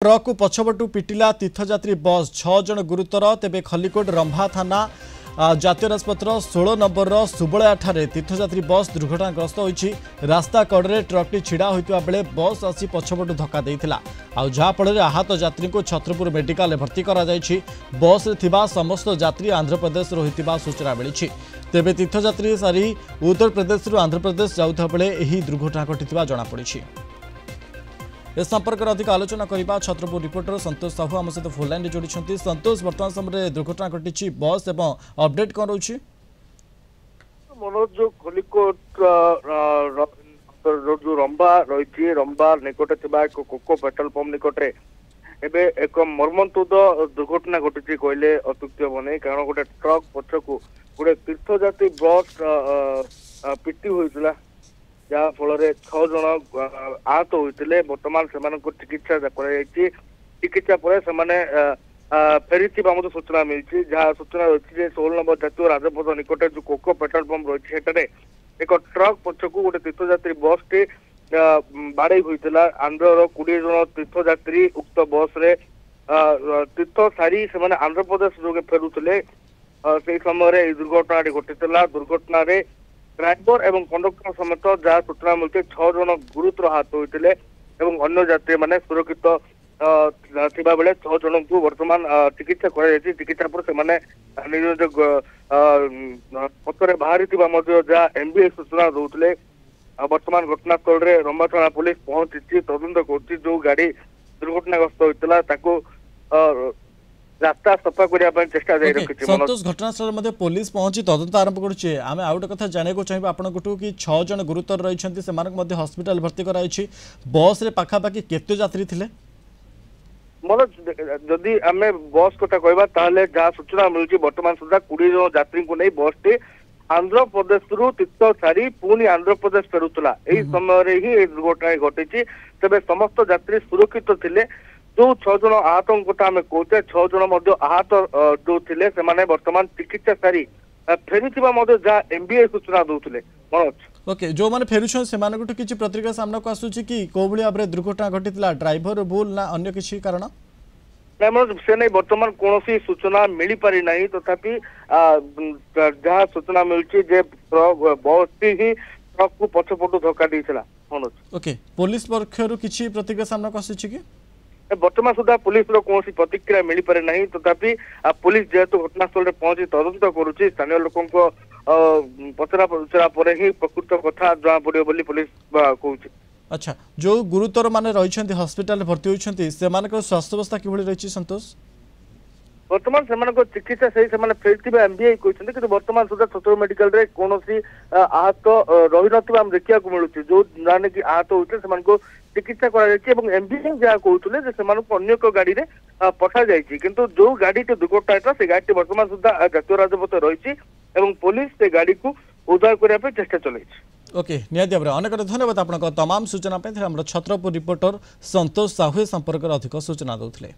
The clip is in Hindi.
ट्रक को पछपटू पिटिला तीर्थयात्री बस 6 जन गुरुतर। तेबे खलिकोट रंभा थाना जातीय राजपथर 16 नंबर सुबलया ठारे तीर्थयात्री बस दुर्घटनाग्रस्त होईछि। रास्ता कड़े ट्रकटी छिड़ा होइतिबा बेले बस आसी पछपटू धक्का देइथिला आउ जहा फଳରେ आहत यात्री को छत्रपुर मेडिकल भर्ती करा जायछि। बस रे थिबा समस्त यात्री आंध्र प्रदेश रहितिबा सूचना मिलिछि। तेबे तीर्थयात्री सारी उत्तर प्रदेश रु आंध्र प्रदेश जाउथा बेले एही दुर्घटना घटितिबा जणा पड़िछि। ए संपर्क में अधिक आलोचना करने छत्रपुर रिपोर्टर संतोष साहू आम सहित फोन लाइन जोड़ी। संतोष, वर्तमान समय दुर्घटना घटी बस एवं अपडेट कौन रही? मनोज, जो खलिकोट जो रंबा रही रंबा निकटे एक कोको पेट्रोल पंप निकटे एबे एक मर्मन्तुद दुर्घटना घटी कहले अत्युक्ति हम नहीं। कारण गोटे ट्रक पछकू गोटे तीर्थयात्री बस पिटी होता जहाँ फल 6 जन आहत होते। बर्तमान से चिकित्सा चिकित्सा पर फेरी सूचना मिली। जहाँ सूचना रही 16 नंबर जातीय राजपथ निकटे जो कोको पेट्रोल पंप रही एक ट्रक पछकू गोटे तीर्थयात्री बस टी बाड़े होता। आंध्र 20 जन तीर्थयात्री उक्त बस रे तीर्थ सारी से आंध्र प्रदेश जो फेरुले से समय दुर्घटना घटी। दुर्घटना ड्राइवर एवं कंडक्टर समेत जहाँ सूचना मिलती 6 जन गुरुतर आहत होते अन्य यात्री मैंने सुरक्षित थिबा बेले 6 जन को वर्तमान चिकित्सा कर चिकित्सा पर से निज पथरे बाहरी जहाँ एमबीए सूचना दौले। वर्तमान घटनास्थल में रंबा थाना पुलिस पहुंची तदंत कर जो गाड़ी दुर्घटनाग्रस्त होता रास्ता सफा करने चेष्टा जारी रखी। संतोष, घटनास्थल में पुलिस पहुंची तदंत आरंभ करुचे। आम आउ गोटे कथा जानक चाहिए आपको कि 6 जन गुरुतर रही हॉस्पिटल भर्ती कराई। बस रे पाखापाखि केते यात्री थिले? मनोज, जदि आम बस कथा कहबा जहाँ सूचना मिलूँ वर्तमान सुधा 20 जन यात्री को नहीं बस टी आंध्र प्रदेश रु तीर्थ सारी पुणी आंध्र प्रदेश फेरुला। यही समय ही दुर्घटना घटी। तेज समस्त यात्री सुरक्षित थे। जो 6 जन आहत कथा आम कहते 6 जन आहत जो थे से वर्तमान चिकित्सा सारी फेरी जहाँ एमबीए सूचना दौले। मनोज, ओके, जो मैंने फेरुछन से किसी प्रतिक्रिया सामना को आसूची कि को भाई भाव दुर्घटना घटी ड्राइवर भूल ना अन्य किसी कारण? ना मनोज, से नहीं वर्तमान कौन सूचना मिल पारि ना। तथापि जहाँ सूचना मिलूँ बस ही ट्रक को पछपटू धक्का देता। मनोज, ओके, पुलिस पक्षर किसी प्रतिक्रिया सामना को आसूची कि वर्तमान सुधा पुलिस कौन प्रतिक्रिया मिल पारे ना। तथापि पुलिस जेहेतु घटनास्थल में पहुंची तदंत करुच्ची स्थानीय लोकों पचरा पचरा पर ही प्रकृत कथा जना पड़े पुलिस कहूँ। अच्छा, जो गुरुतर माने रही हॉस्पिटल भर्ती होती स्वास्थ्य अवस्था किभली रही? संतोष, वर्तमान से चिकित्सा सही से फेरी एमबीए कहते कि वर्तमान सुधा छत्रपुर मेडिकल रे कौन आहत रही ना देखा मिलूँ। जो जाने की आहत होते चिकित्सा एमबीए जहाँ कहते अन्य एक गाड़ी में पठा जाइए। किंतु जो गाड़ी दुर्घटना से गाड़ी वर्तमान सुधा जातीय राजपथ रही पुलिस से गाड़ी को उद्धार करने चेष्टा चलाई। ओके, निहाती भाव अनेक धन्यवाद आपको तमाम सूचना छत्रपुर रिपोर्टर संतोष साहू संपर्क अधिक सूचना देते।